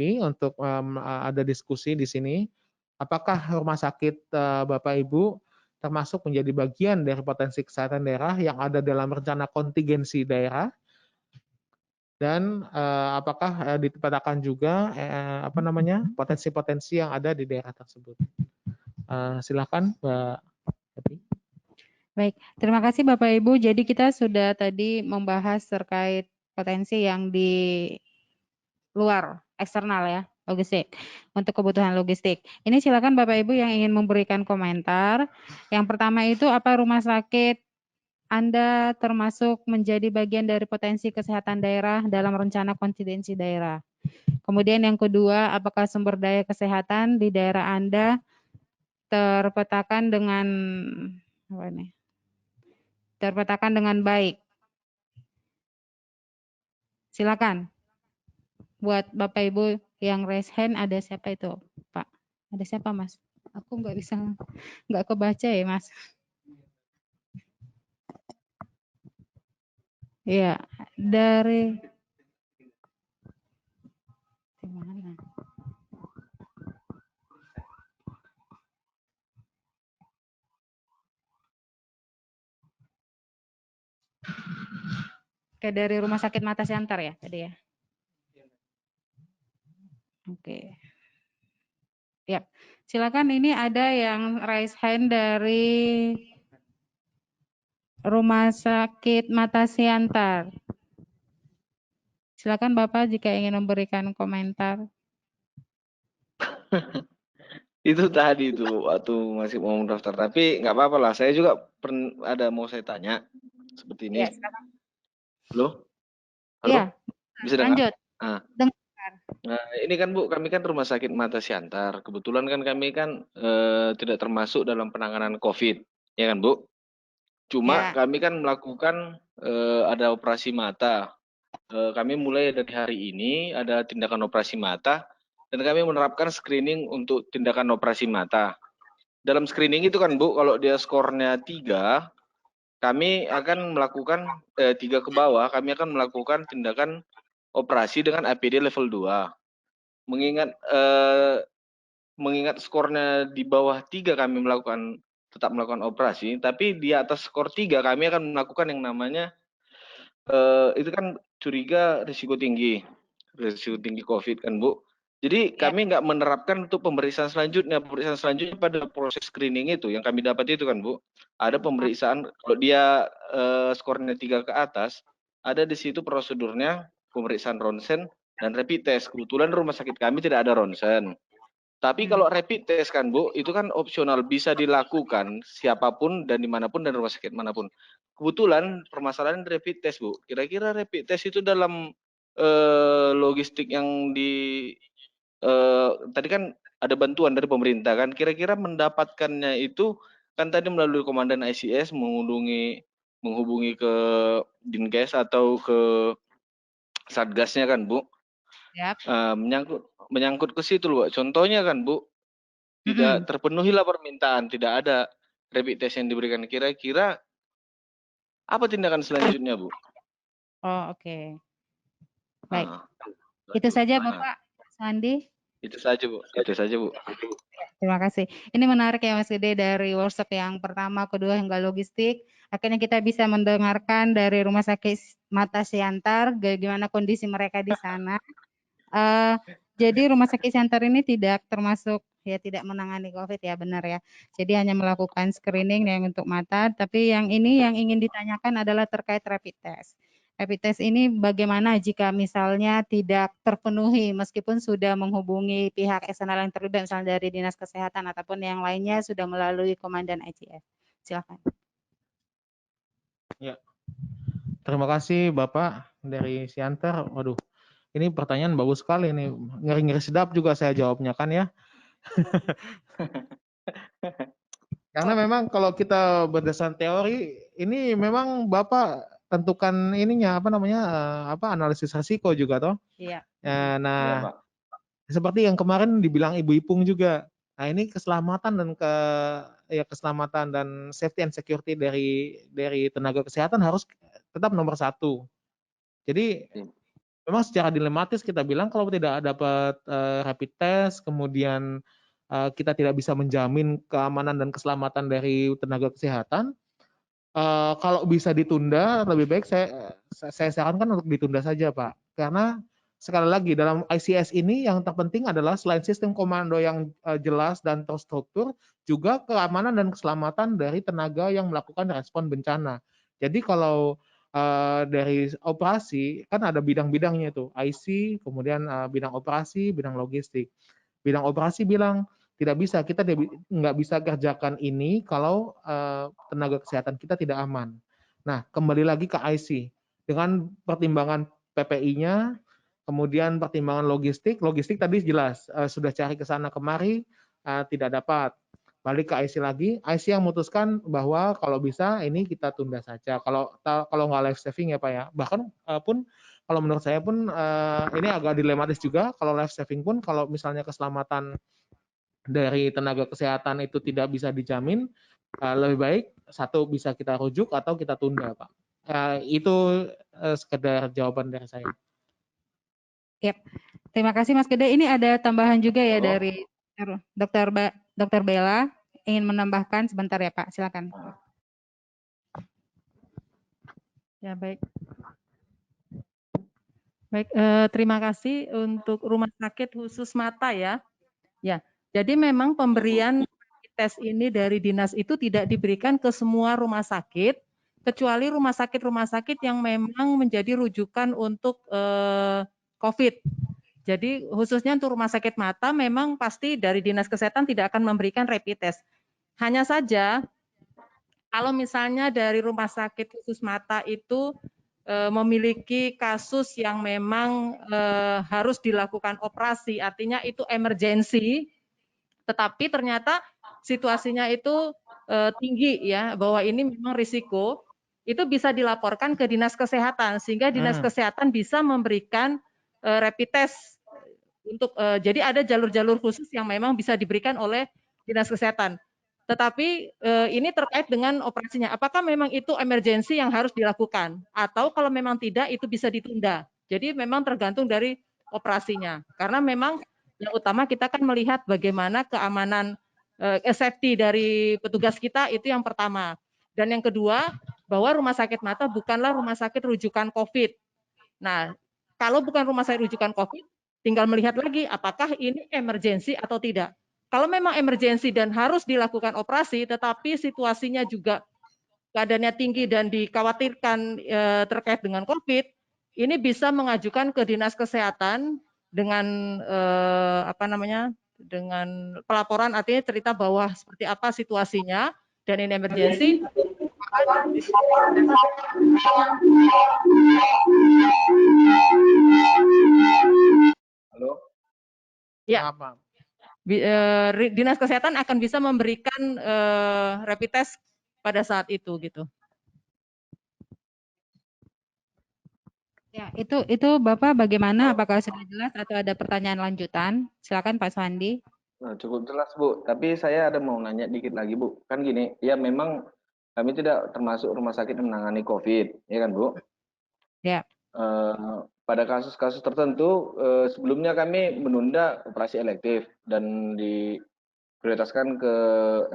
tanggapi untuk ada diskusi di sini. Apakah rumah sakit Bapak Ibu termasuk menjadi bagian dari potensi kesehatan daerah yang ada dalam rencana kontingensi daerah? Dan apakah dipetakan juga potensi-potensi yang ada di daerah tersebut? Silakan, Mbak Eti. Baik, terima kasih Bapak Ibu. Jadi kita sudah tadi membahas terkait potensi yang di luar, eksternal ya, logistik, untuk kebutuhan logistik. Ini silakan Bapak Ibu yang ingin memberikan komentar. Yang pertama itu apa rumah sakit Anda termasuk menjadi bagian dari potensi kesehatan daerah dalam rencana kontingensi daerah. Kemudian yang kedua, apakah sumber daya kesehatan di daerah Anda terpetakan dengan baik. Silakan. Buat Bapak Ibu yang raise hand, ada siapa itu, Pak? Ada siapa, Mas? Aku nggak kebaca ya, Mas. Iya, dari mana? Kayak dari Rumah Sakit Mata Siantar ya tadi ya? Oke. Ya, silakan ini ada yang raise hand dari Rumah Sakit Mata Siantar. Silakan Bapak jika ingin memberikan komentar. Itu tadi itu waktu masih mau mendaftar, tapi nggak apa-apa lah. Saya juga mau saya tanya seperti ini. Ya, silakan. Halo? Ya, Bisa dengar? lanjut. Dengar. Nah, ini kan Bu, kami kan Rumah Sakit Mata Siantar. Kebetulan kan kami kan tidak termasuk dalam penanganan COVID, ya kan Bu? Cuma Ya. kami kan melakukan ada operasi mata. Kami mulai dari hari ini ada tindakan operasi mata dan kami menerapkan screening untuk tindakan operasi mata. Dalam screening itu kan Bu, kalau dia skornya 3, kami akan melakukan 3 ke bawah, kami akan melakukan tindakan operasi dengan APD level 2. Mengingat skornya di bawah 3 kami tetap melakukan operasi, tapi di atas skor 3 kami akan melakukan yang namanya itu kan curiga risiko tinggi COVID kan Bu. Jadi kami nggak menerapkan untuk pemeriksaan selanjutnya. Pemeriksaan selanjutnya pada proses screening itu yang kami dapat itu kan Bu. Ada pemeriksaan kalau dia skornya 3 ke atas, ada di situ prosedurnya pemeriksaan ronsen dan rapid test. Kebetulan rumah sakit kami tidak ada ronsen. Tapi kalau rapid test kan Bu, itu kan opsional, bisa dilakukan siapapun dan dimanapun dan rumah sakit manapun. Kebetulan permasalahan rapid test Bu, kira-kira rapid test itu dalam logistik yang tadi kan ada bantuan dari pemerintah kan, kira-kira mendapatkannya itu kan tadi melalui komandan ICS menghubungi ke Dinkes atau ke Satgasnya kan Bu. Yap. Menyangkut ke situ loh, Contohnya kan Bu, tidak terpenuhilah permintaan, tidak ada rapid test yang diberikan. Kira-kira apa tindakan selanjutnya Bu? Oh, oke. Baik. Itu saja Bapak Sandi. Itu saja Bu. Terima kasih. Ini menarik ya Mas Gede, dari workshop yang pertama, kedua hingga logistik. Akhirnya kita bisa mendengarkan dari Rumah Sakit Mata Siantar bagaimana kondisi mereka di sana. Jadi Rumah Sakit Siantar ini tidak termasuk tidak menangani COVID ya, benar ya. Jadi hanya melakukan screening yang untuk mata, tapi yang ini yang ingin ditanyakan adalah terkait rapid test. Rapid test ini bagaimana jika misalnya tidak terpenuhi meskipun sudah menghubungi pihak eksternal yang terlibat, misalnya dari Dinas Kesehatan ataupun yang lainnya sudah melalui Komandan ICS. Silakan. Ya. Terima kasih Bapak dari Siantar. Waduh, ini pertanyaan bagus sekali nih. Ngeri-ngeri sedap juga saya jawabnya kan ya. Karena memang kalau kita berdasarkan teori, ini memang Bapak tentukan ininya analisis risiko juga toh. Iya. Nah, seperti yang kemarin dibilang Ibu Ipung juga. Nah, ini keselamatan dan safety and security dari tenaga kesehatan harus tetap nomor 1. Jadi memang secara dilematis kita bilang kalau tidak dapat rapid test, kemudian kita tidak bisa menjamin keamanan dan keselamatan dari tenaga kesehatan, kalau bisa ditunda lebih baik saya sarankan untuk ditunda saja, Pak. Karena sekali lagi dalam ICS ini yang terpenting adalah selain sistem komando yang jelas dan terstruktur, juga keamanan dan keselamatan dari tenaga yang melakukan respon bencana. Jadi kalau dari operasi kan ada bidang-bidangnya itu, IC, kemudian bidang operasi, bidang logistik. Bidang operasi bilang tidak bisa, kita nggak bisa kerjakan ini kalau tenaga kesehatan kita tidak aman. Nah, kembali lagi ke IC dengan pertimbangan PPI-nya, kemudian pertimbangan logistik. Logistik tadi jelas sudah cari ke sana kemari tidak dapat. Balik ke IC lagi, IC yang memutuskan bahwa kalau bisa ini kita tunda saja. Kalau nggak life saving ya Pak ya. Bahkan pun kalau menurut saya pun ini agak dilematis juga. Kalau life saving pun kalau misalnya keselamatan dari tenaga kesehatan itu tidak bisa dijamin, lebih baik satu bisa kita rujuk atau kita tunda Pak. Itu sekedar jawaban dari saya. Yep. Terima kasih Mas Gede. Ini ada tambahan juga ya Halo? dari Dr. Bella. Ingin menambahkan sebentar ya Pak, silakan. Ya baik. Baik, terima kasih untuk rumah sakit khusus mata ya. Ya, jadi memang pemberian tes ini dari dinas itu tidak diberikan ke semua rumah sakit, kecuali rumah sakit yang memang menjadi rujukan untuk COVID. Jadi khususnya untuk rumah sakit mata memang pasti dari dinas kesehatan tidak akan memberikan rapid test. Hanya saja kalau misalnya dari rumah sakit khusus mata itu memiliki kasus yang memang harus dilakukan operasi, artinya itu emergensi, tetapi ternyata situasinya itu tinggi ya, bahwa ini memang risiko, itu bisa dilaporkan ke dinas kesehatan, sehingga dinas kesehatan bisa memberikan rapid test untuk jadi ada jalur-jalur khusus yang memang bisa diberikan oleh dinas kesehatan. Tetapi ini terkait dengan operasinya. Apakah memang itu emergensi yang harus dilakukan? Atau kalau memang tidak, itu bisa ditunda. Jadi memang tergantung dari operasinya. Karena memang yang utama kita kan melihat bagaimana keamanan safety dari petugas kita, itu yang pertama. Dan yang kedua, bahwa rumah sakit mata bukanlah rumah sakit rujukan COVID. Nah, kalau bukan rumah sakit rujukan COVID, tinggal melihat lagi apakah ini emergensi atau tidak. Kalau memang emergensi dan harus dilakukan operasi, tetapi situasinya juga keadaannya tinggi dan dikhawatirkan terkait dengan COVID, ini bisa mengajukan ke dinas kesehatan dengan dengan pelaporan, artinya cerita bahwa seperti apa situasinya dan ini emergensi. Halo? Ya. Dinas kesehatan akan bisa memberikan rapid test pada saat itu gitu. Ya, itu Bapak bagaimana? Apakah sudah jelas atau ada pertanyaan lanjutan? Silakan Pak Swandi. Nah, cukup jelas Bu, tapi saya ada mau nanya dikit lagi Bu. Kan gini, ya memang kami tidak termasuk rumah sakit yang menangani COVID, ya kan Bu? Ya. Pada kasus-kasus tertentu, sebelumnya kami menunda operasi elektif dan diprioritaskan ke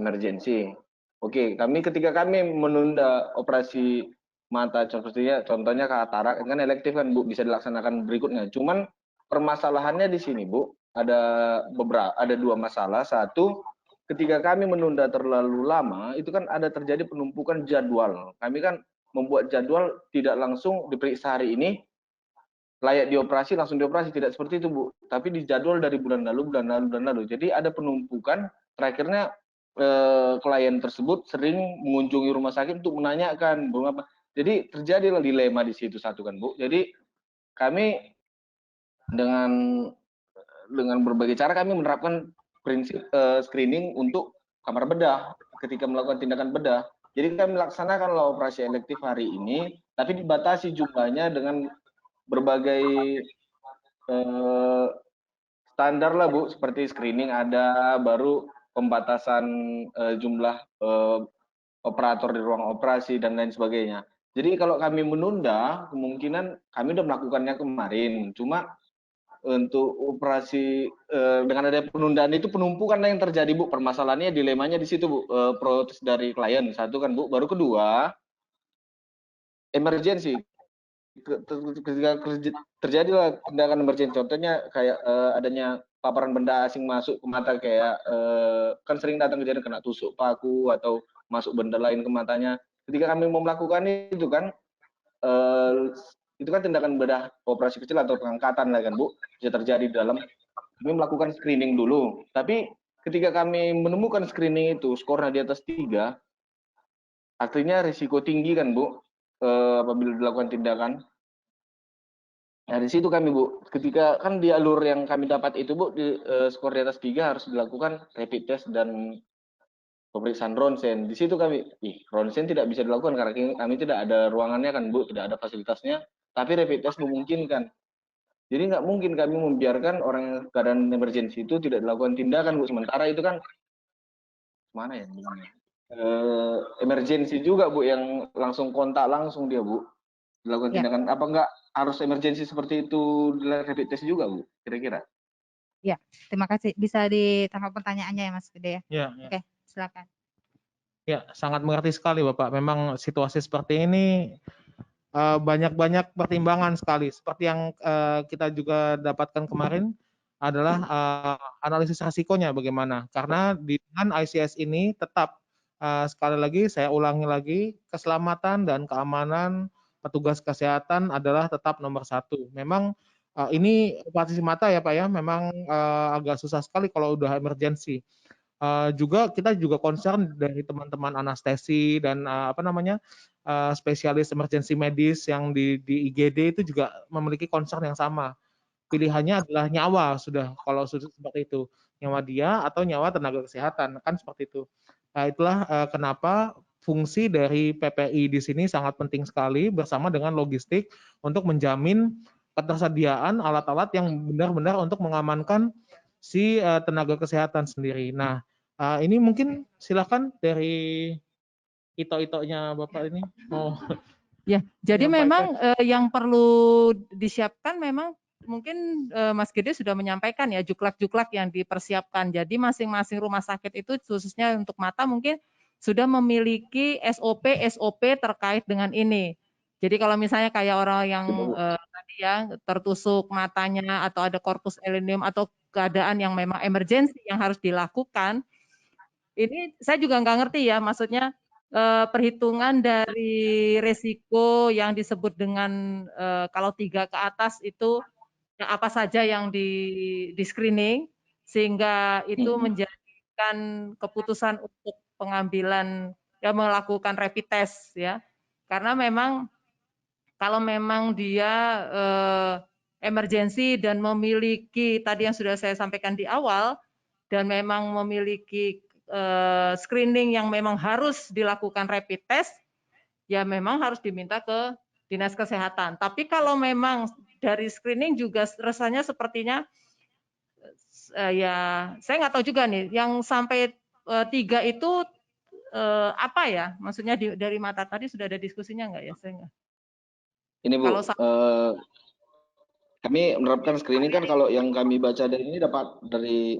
emergensi. Oke, ketika kami menunda operasi mata, contohnya katarak, kan elektif kan Bu, bisa dilaksanakan berikutnya. Cuman permasalahannya di sini Bu, ada dua masalah. Satu, ketika kami menunda terlalu lama, itu kan ada terjadi penumpukan jadwal. Kami kan membuat jadwal tidak langsung diperiksa hari ini, layak dioperasi langsung dioperasi, tidak seperti itu Bu, tapi dijadwal dari bulan lalu. Jadi ada penumpukan, terakhirnya klien tersebut sering mengunjungi rumah sakit untuk menanyakan apa. Jadi terjadilah dilema di situ satu kan Bu. Jadi kami dengan berbagai cara kami menerapkan prinsip screening untuk kamar bedah ketika melakukan tindakan bedah. Jadi kami melaksanakanlah operasi elektif hari ini, tapi dibatasi jumlahnya dengan berbagai standar lah Bu, seperti screening ada, baru pembatasan jumlah operator di ruang operasi dan lain sebagainya. Jadi kalau kami menunda, kemungkinan kami udah melakukannya kemarin. Cuma untuk operasi dengan ada penundaan itu penumpukan yang terjadi, Bu. Permasalahannya, dilemanya di situ, Bu. Protes dari klien satu kan, Bu. Baru kedua, emergensi. Ketika terjadilah tindakan emergensi, contohnya kayak adanya paparan benda asing masuk ke mata, kayak kan sering datang kejadian kena tusuk paku atau masuk benda lain ke matanya. Ketika kami mau melakukan itu kan, itu kan tindakan bedah operasi kecil atau pengangkatan lah kan, Bu, bisa terjadi di dalam. Kami melakukan screening dulu, tapi ketika kami menemukan screening itu skornya di atas 3, artinya risiko tinggi kan, Bu, apabila dilakukan tindakan. Nah, di situ kami, Bu, ketika kan di alur yang kami dapat itu, Bu, di skor di atas 3 harus dilakukan rapid test dan pemeriksaan ronsen. Di situ kami, ronsen tidak bisa dilakukan karena kami tidak ada ruangannya kan, Bu, tidak ada fasilitasnya, tapi rapid test memungkinkan. Jadi nggak mungkin kami membiarkan orang yang keadaan emergensi itu tidak dilakukan tindakan, Bu. Sementara itu kan, mana ya, emergensi juga, Bu, yang langsung kontak langsung dia, Bu, dilakukan Ya. tindakan. Apa enggak harus emergensi seperti itu dilakukan rapid test juga, Bu, kira-kira? Ya, terima kasih. Bisa ditangkap pertanyaannya ya, Mas Gede ya? Ya, Oke, silakan. ya, sangat mengerti sekali Bapak. Memang situasi seperti ini banyak-banyak pertimbangan sekali. Seperti yang kita juga dapatkan kemarin adalah analisis risikonya bagaimana. Karena dengan ICS ini tetap sekali lagi saya ulangi lagi, keselamatan dan keamanan petugas kesehatan adalah tetap nomor 1. Memang ini operasi mata ya Pak ya, memang agak susah sekali kalau udah emergensi. Juga kita juga concern dari teman-teman anestesi dan spesialis emergency medis yang di IGD itu juga memiliki concern yang sama. Pilihannya adalah nyawa sudah, kalau sudah seperti itu, nyawa dia atau nyawa tenaga kesehatan, kan seperti itu. Nah, itulah kenapa fungsi dari PPI di sini sangat penting sekali bersama dengan logistik untuk menjamin ketersediaan alat-alat yang benar-benar untuk mengamankan si tenaga kesehatan sendiri. Nah, ini mungkin silakan dari ito-itonya Bapak ini mau Ya, jadi menyampaikan. memang yang perlu disiapkan memang mungkin Mas Gede sudah menyampaikan ya juklak-juklak yang dipersiapkan. Jadi masing-masing rumah sakit itu khususnya untuk mata mungkin sudah memiliki SOP terkait dengan ini. Jadi kalau misalnya kayak orang yang tadi ya tertusuk matanya atau ada corpus elendium atau keadaan yang memang emergensi yang harus dilakukan, ini saya juga nggak ngerti ya, maksudnya perhitungan dari resiko yang disebut dengan kalau 3 ke atas itu ya apa saja yang di screening sehingga itu menjadikan keputusan untuk pengambilan ya melakukan rapid test ya. Karena memang kalau memang dia emergensi dan memiliki tadi yang sudah saya sampaikan di awal dan memang memiliki screening yang memang harus dilakukan rapid test, ya memang harus diminta ke dinas kesehatan. Tapi kalau memang dari screening juga rasanya sepertinya ya saya nggak tahu juga nih, yang sampai 3 itu apa ya? Maksudnya dari mata tadi sudah ada diskusinya nggak ya? Saya nggak. Ini, Bu, Kalau kami menerapkan screening kan, kalau yang kami baca dari ini dapat dari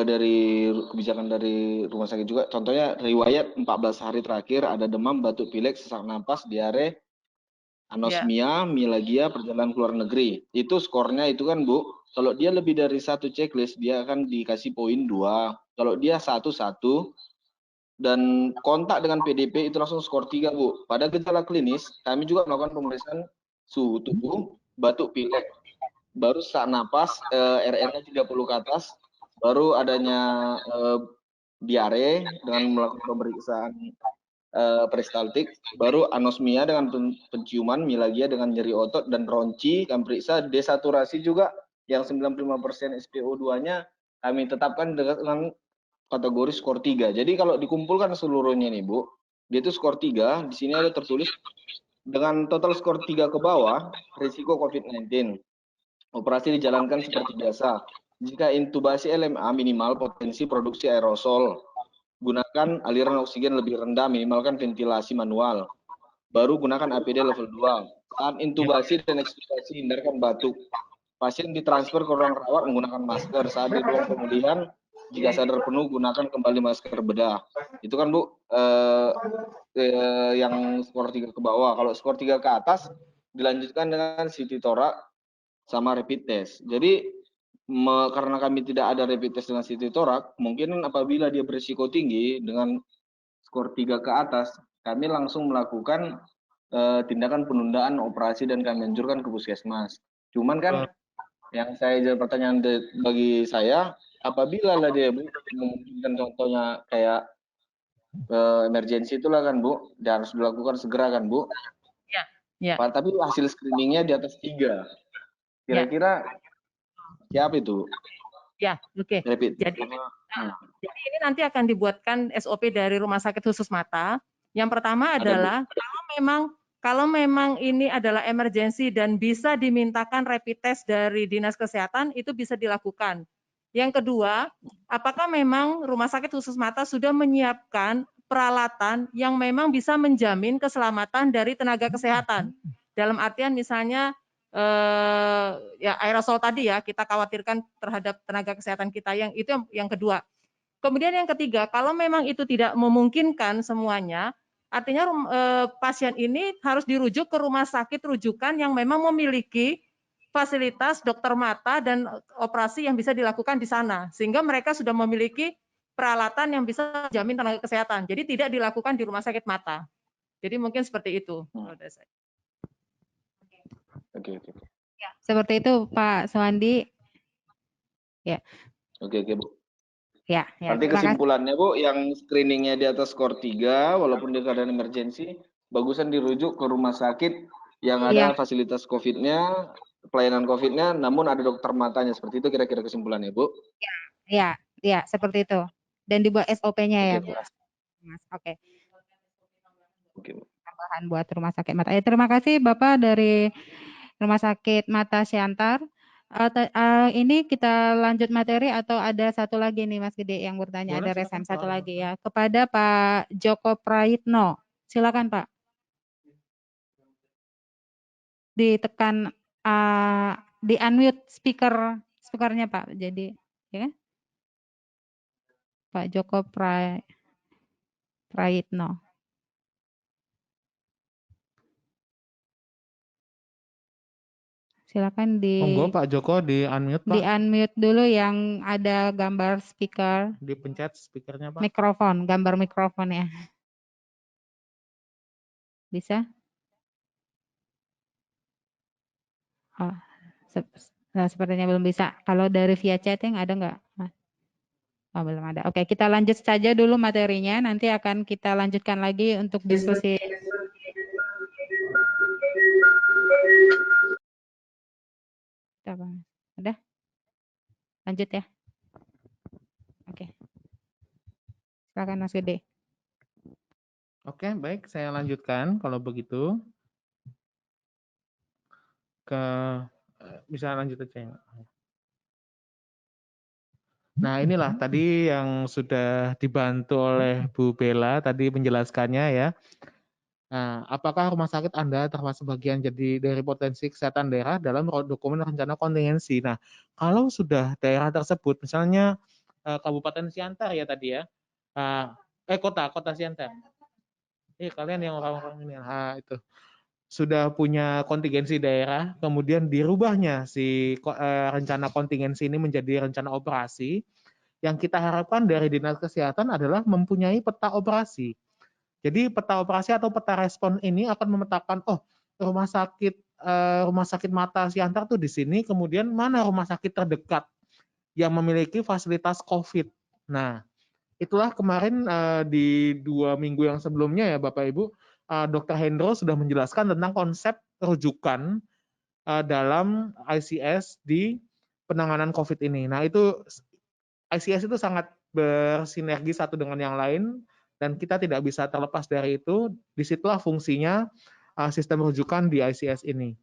dari kebijakan dari rumah sakit juga. Contohnya riwayat 14 hari terakhir ada demam, batuk pilek, sesak napas, diare, anosmia, mialgia, perjalanan ke luar negeri. Itu skornya itu kan, Bu. Kalau dia lebih dari 1 checklist, dia akan dikasih poin 2. Kalau dia 1 dan kontak dengan PDP itu langsung skor 3, Bu. Pada gejala klinis, kami juga melakukan pemeriksaan suhu tubuh, batuk pilek, baru sesak napas, RR-nya 30 ke atas, baru adanya diare dengan melakukan pemeriksaan peristaltik, baru anosmia dengan penciuman, mialgia dengan nyeri otot, dan ronci kami periksa. Desaturasi juga yang 95% SpO2-nya kami tetapkan dengan kategori skor 3. Jadi kalau dikumpulkan seluruhnya nih, Bu, dia itu skor 3, di sini ada tertulis dengan total skor 3 ke bawah, risiko COVID-19. Operasi dijalankan seperti biasa. Jika intubasi LMA minimal potensi produksi aerosol. gunakan aliran oksigen lebih rendah, minimalkan ventilasi manual. Baru gunakan APD level 2. Saat intubasi dan ekstubasi, hindarkan batuk. Pasien ditransfer ke ruang rawat menggunakan masker. Saat di ruang pemulihan, jika sadar penuh, gunakan kembali masker bedah. Itu kan Bu, yang skor 3 ke bawah. Kalau skor 3 ke atas, dilanjutkan dengan CT thorax sama rapid test. Jadi, karena kami tidak ada rapid test dengan CT thorax, mungkin apabila dia berisiko tinggi dengan skor 3 ke atas, kami langsung melakukan tindakan penundaan operasi dan kami anjurkan ke puskesmas. Cuman kan yang saya jadi pertanyaan bagi saya, apabila lah dia memungkinkan contohnya kayak emergensi itulah kan Bu, dia harus dilakukan segera kan Bu. Ya. Tapi hasil screeningnya di atas 3. Kira-kira siapa itu? Ya, oke. Jadi ini nanti akan dibuatkan SOP dari Rumah Sakit Khusus Mata. Yang pertama adalah kalau memang ini adalah emergensi dan bisa dimintakan rapid test dari Dinas Kesehatan, itu bisa dilakukan. Yang kedua, apakah memang Rumah Sakit Khusus Mata sudah menyiapkan peralatan yang memang bisa menjamin keselamatan dari tenaga kesehatan? Dalam artian misalnya ya aerosol tadi ya, kita khawatirkan terhadap tenaga kesehatan kita, yang itu yang kedua. Kemudian yang ketiga, kalau memang itu tidak memungkinkan semuanya, artinya pasien ini harus dirujuk ke rumah sakit rujukan yang memang memiliki fasilitas dokter mata dan operasi yang bisa dilakukan di sana, sehingga mereka sudah memiliki peralatan yang bisa menjamin tenaga kesehatan. Jadi tidak dilakukan di rumah sakit mata. Jadi mungkin seperti itu. Oke. Ya, seperti itu Pak Suwandi. Ya. Oke Bu. Ya. Nanti kesimpulannya Bu, yang screeningnya di atas skor 3, walaupun dia keadaan emergensi, bagusan dirujuk ke rumah sakit yang ada fasilitas COVID-nya, pelayanan COVID-nya, namun ada dokter matanya. Seperti itu kira-kira kesimpulannya Bu. Ya, seperti itu. Dan dibuat SOP-nya ya Bu. Oke. Tambahan buat rumah sakit mata. Terima kasih Bapak dari Rumah Sakit Mata Siantar. Ini kita lanjut materi atau ada satu lagi nih Mas Gede yang bertanya. Boleh, ada resen satu lagi ya kepada Pak Joko Prayitno. Silakan Pak. Ditekan di unmute speakernya Pak. Jadi ya. Pak Joko Prayitno. Silakan Monggo Pak Joko di unmute Pak. Di unmute dulu yang ada gambar speaker. Dipencet speakernya Pak. Mikrofon, gambar mikrofon ya. Bisa? Oh, sepertinya belum bisa. Kalau dari via chatting ada nggak? Oh, belum ada. Oke, kita lanjut saja dulu materinya. Nanti akan kita lanjutkan lagi untuk diskusi. Udah? Lanjut ya. Oke. Silakan Mas Gede. Oke, baik. Saya lanjutkan kalau begitu. Bisa lanjut aja ya. Nah, inilah tadi yang sudah dibantu oleh Bu Bella tadi menjelaskannya ya. Nah, apakah rumah sakit Anda termasuk bagian jadi dari potensi kesehatan daerah dalam dokumen rencana kontingensi? Nah, kalau sudah daerah tersebut, misalnya Kabupaten Siantar ya tadi ya, kota Siantar. Kalian yang orang-orang ini, itu sudah punya kontingensi daerah, kemudian dirubahnya si rencana kontingensi ini menjadi rencana operasi. Yang kita harapkan dari Dinas Kesehatan adalah mempunyai peta operasi. Jadi peta operasi atau peta respon ini akan memetakan, rumah sakit mata Siantar tuh di sini, kemudian mana rumah sakit terdekat yang memiliki fasilitas COVID. Nah, itulah kemarin di 2 minggu yang sebelumnya ya Bapak Ibu, Dr. Hendro sudah menjelaskan tentang konsep rujukan dalam ICS di penanganan COVID ini. Nah, itu ICS itu sangat bersinergi satu dengan yang lain, dan kita tidak bisa terlepas dari itu. Disitulah fungsinya sistem rujukan di ICS ini.